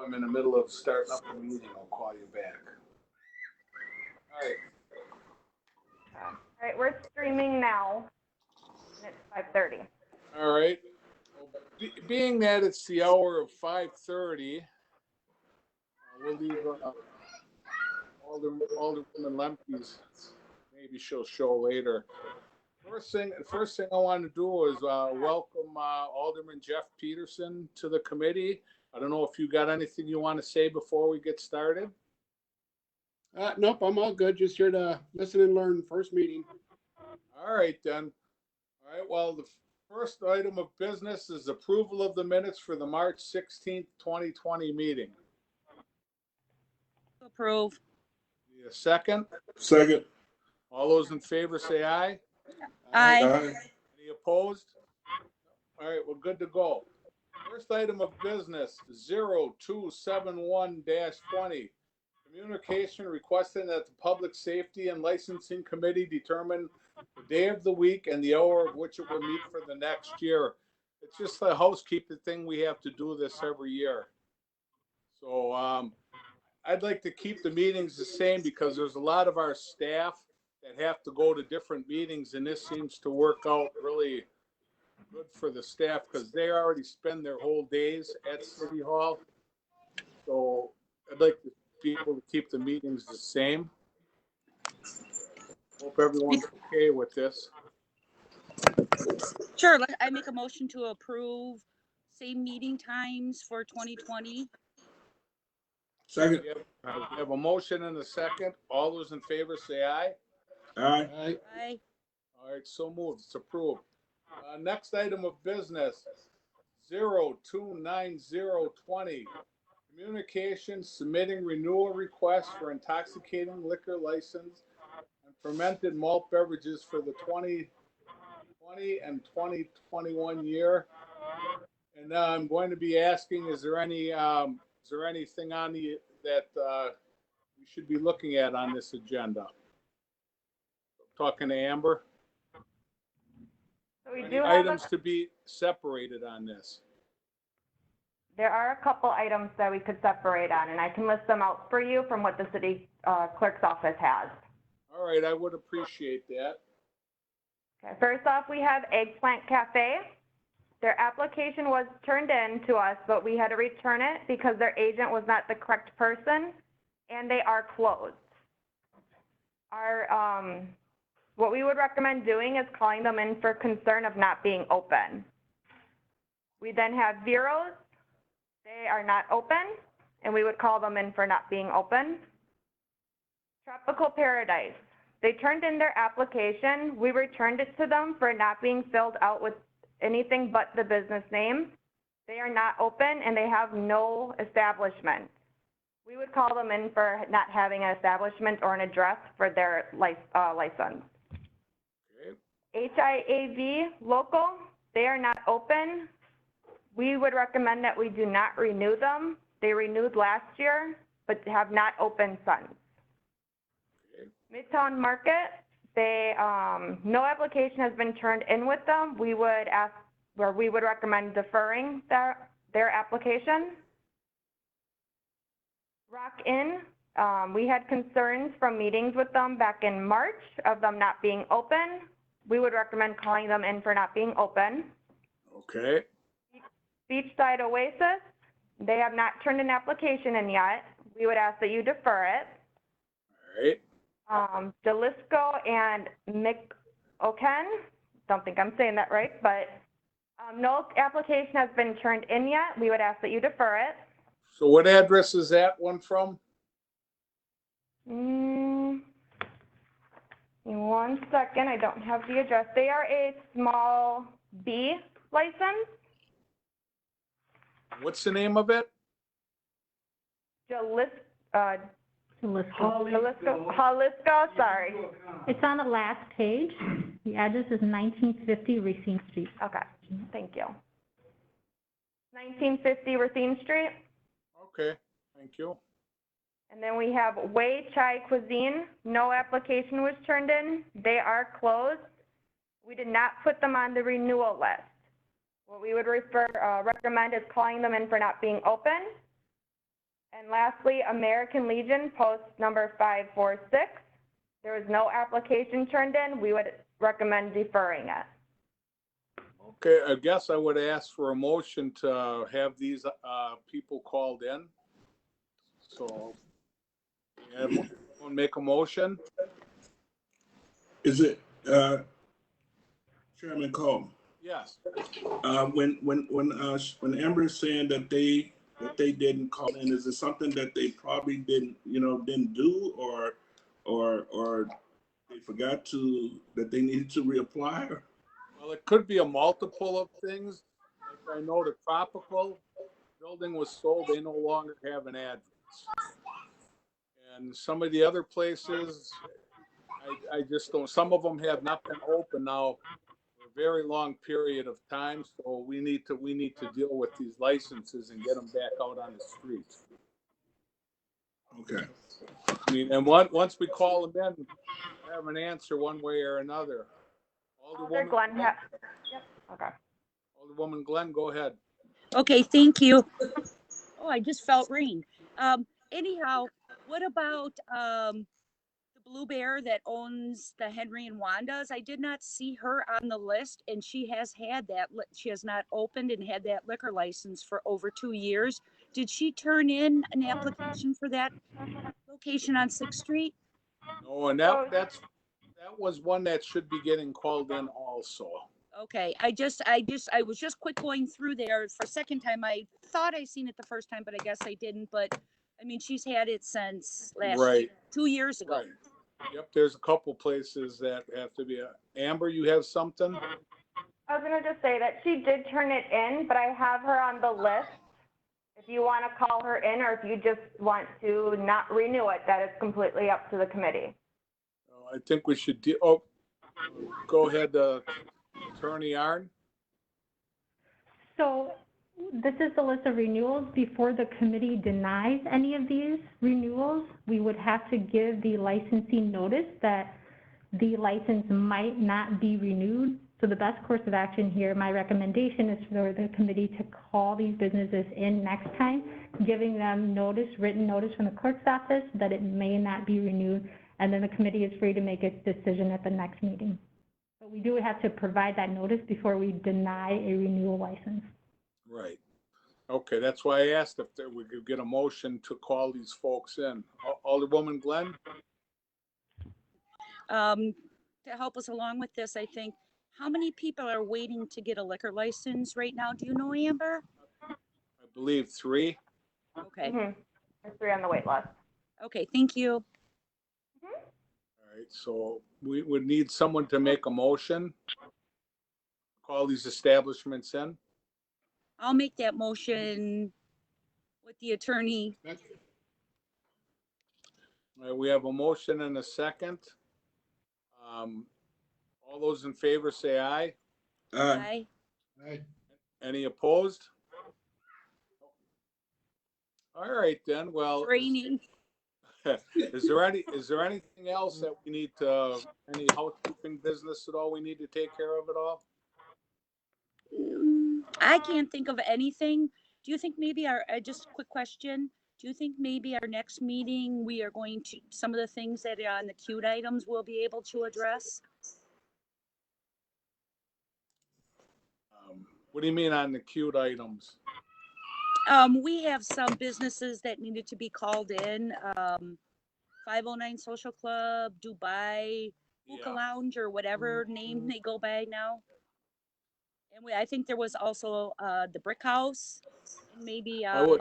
I'm in the middle of starting up a meeting. I'll call you back. All right. All right, we're streaming now, and it's 5:30. All right. Being that it's the hour of 5:30, we'll leave Alderwoman Lemke's. Maybe she'll show later. First thing I want to do is welcome Alderman Jeff Peterson to the committee. I don't know if you got anything you want to say before we get started. Nope, I'm all good. Just here to listen and learn. First meeting. All right, then. All right, well, the first item of business is approval of the minutes for the March 16th, 2020 meeting. Approve. Need a second? Second. All those in favor say aye. Aye. Any opposed? All right, we're good to go. First item of business, 0271-20. Communication requesting that the Public Safety and Licensing Committee determine the day of the week and the hour of which it will meet for the next year. It's just a housekeeping thing. We have to do this every year. So I'd like to keep the meetings the same because there's a lot of our staff that have to go to different meetings, and this seems to work out really good for the staff because they already spend their whole days at City Hall. So I'd like to be able to keep the meetings the same. Hope everyone's okay with this. Sure, I make a motion to approve same meeting times for 2020. Second. We have a motion and a second. All those in favor say aye. Aye. Aye. All right, so moved. It's approved. Next item of business, 029020. Communication submitting renewal requests for intoxicating liquor license and fermented malt beverages for the 2020 and 2021 year. And I'm going to be asking, is there anything on that we should be looking at on this agenda? Talking to Amber. So we Any do have items to be separated on this? there are a couple items that we could separate on, and I can list them out for you from what the city clerk's office has. All right, I would appreciate that. Okay, first off, we have Eggplant Cafe. Their application was turned in to us, but we had to return it because their agent was not the correct person, and they are closed. What we would recommend doing is calling them in for concern of not being open. We then have Vero's. They are not open, and we would call them in for not being open. Tropical Paradise. They turned in their application. We returned it to them for not being filled out with anything but the business name. They are not open, and they have no establishment. We would call them in for not having an establishment or an address for their license. Okay. HIAV local, they are not open. We would recommend that we do not renew them. They renewed last year, but have not opened since. Okay. Midtown Market, they no application has been turned in with them. We would recommend deferring their application. Rock Inn, we had concerns from meetings with them back in March of them not being open. We would recommend calling them in for not being open. Okay. Beachside Oasis, they have not turned an application in yet. We would ask that you defer it. All right. Jalisco and McOken, don't think I'm saying that right, but no application has been turned in yet. We would ask that you defer it. So what address is that one from? Give me 1 second, I don't have the address. They are a small B license. What's the name of it? Jalisco, sorry. It's on the last page. The address is 1950 Racine Street. Okay, thank you. 1950 Racine Street. Okay, thank you. And then we have Wei Chai Cuisine. No application was turned in. They are closed. We did not put them on the renewal list. What we would recommend is calling them in for not being open. And lastly, American Legion, post number 546. There was no application turned in. We would recommend deferring it. Okay, I guess I would ask for a motion to have these people called in. So, make a motion? Is it, Chairman Cole? Yes. When Amber is saying that they didn't call in, is it something that they probably didn't do, or they forgot that they needed to reapply? Or? Well, it could be a multiple of things. Like I know the Tropical building was sold, they no longer have an address. And some of the other places, I just don't, some of them have not been open now for a very long period of time, so we need to deal with these licenses and get them back out on the streets. Okay. I mean, and once we call them in, we have an answer one way or another. Alder Glenn, yep, okay. Alderwoman Glenn, go ahead. Okay, thank you. Oh, I just felt rain. Anyhow, what about the Blue Bear that owns the Henry and Wanda's? I did not see her on the list, and she has not opened and had that liquor license for over 2 years. Did she turn in an application for that location on 6th Street? No, and that was one that should be getting called in also. Okay, I was just quick going through there for a second time. I thought I seen it the first time, but I guess I didn't. But I mean, she's had it since last year, 2 years ago. Right. Yep, there's a couple places that have to be. Amber, you have something? I was gonna just say that she did turn it in, but I have her on the list. If you want to call her in, or if you just want to not renew it, that is completely up to the committee. I think we should go ahead, Attorney Arn. So this is the list of renewals. Before the committee denies any of these renewals, we would have to give the licensee notice that the license might not be renewed. So the best course of action here, my recommendation is for the committee to call these businesses in next time, giving them notice, written notice from the clerk's office that it may not be renewed, and then the committee is free to make its decision at the next meeting. But we do have to provide that notice before we deny a renewal license. Right. Okay, that's why I asked if we could get a motion to call these folks in. Alderwoman Glenn? To help us along with this, I think, how many people are waiting to get a liquor license right now? Do you know, Amber? I believe 3. Okay. There's 3 on the wait list. Okay, thank you. All right, so we would need someone to make a motion. Call these establishments in. I'll make that motion with the attorney. All right, we have a motion and a second. All those in favor say aye. Aye. Aye. Any opposed? All right then, well. It's raining. Is there anything else that we need to, any housekeeping business at all we need to take care of at all? I can't think of anything. Do you think maybe just a quick question, do you think maybe our next meeting, we are going to, some of the things that are on the queued items we'll be able to address? What do you mean on the queued items? We have some businesses that needed to be called in. 509 Social Club, Dubai, Hookah Lounge, or whatever name they go by now. And I think there was also the Brick House, and maybe Hub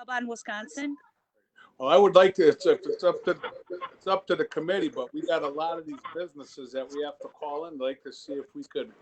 on Wisconsin. Well, I would like to. It's up to the committee, but we got a lot of these businesses that we have to call in. I'd like to see if we could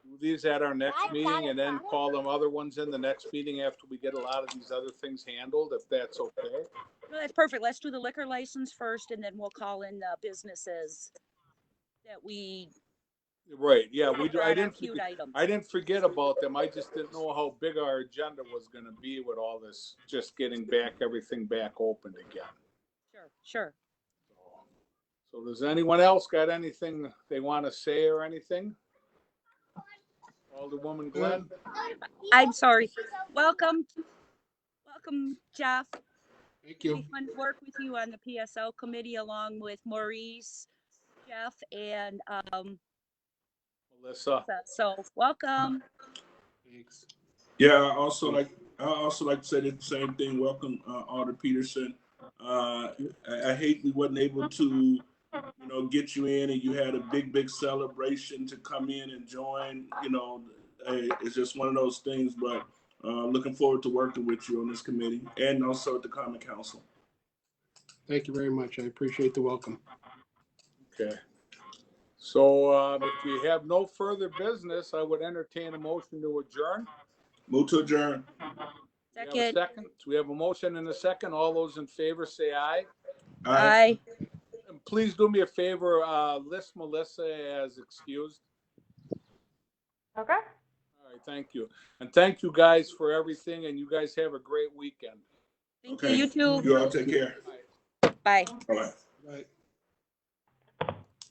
do these at our next meeting, and then call them other ones in the next meeting after we get a lot of these other things handled, if that's okay. No, that's perfect. Let's do the liquor license first, and then we'll call in the businesses that we. Right, yeah, we do. I queued items. didn't forget about them. I just didn't know how big our agenda was gonna be with all this, just getting everything back open again. Sure. So does anyone else got anything they want to say or anything? Alderwoman Glenn? I'm sorry. Welcome, Jeff. Thank you. Be fun to work with you on the PSL committee along with Maurice, Jeff, and Melissa. so welcome. Thanks. Yeah, I also like to say the same thing. Welcome, Alder Peterson. I hate we wasn't able to, get you in, and you had a big celebration to come in and join. It's just one of those things. But looking forward to working with you on this committee and also at the Common Council. Thank you very much. I appreciate the welcome. Okay. So if we have no further business, I would entertain a motion to adjourn. Move to adjourn. We have a Second. second. So we have a motion and a second. All those in favor say aye. Aye. And please do me a favor, list Melissa as excused. Okay? All right, thank you. And thank you guys for everything, and you guys have a great weekend. Thank Okay. you. You too. You all take care. Bye. Bye. Right.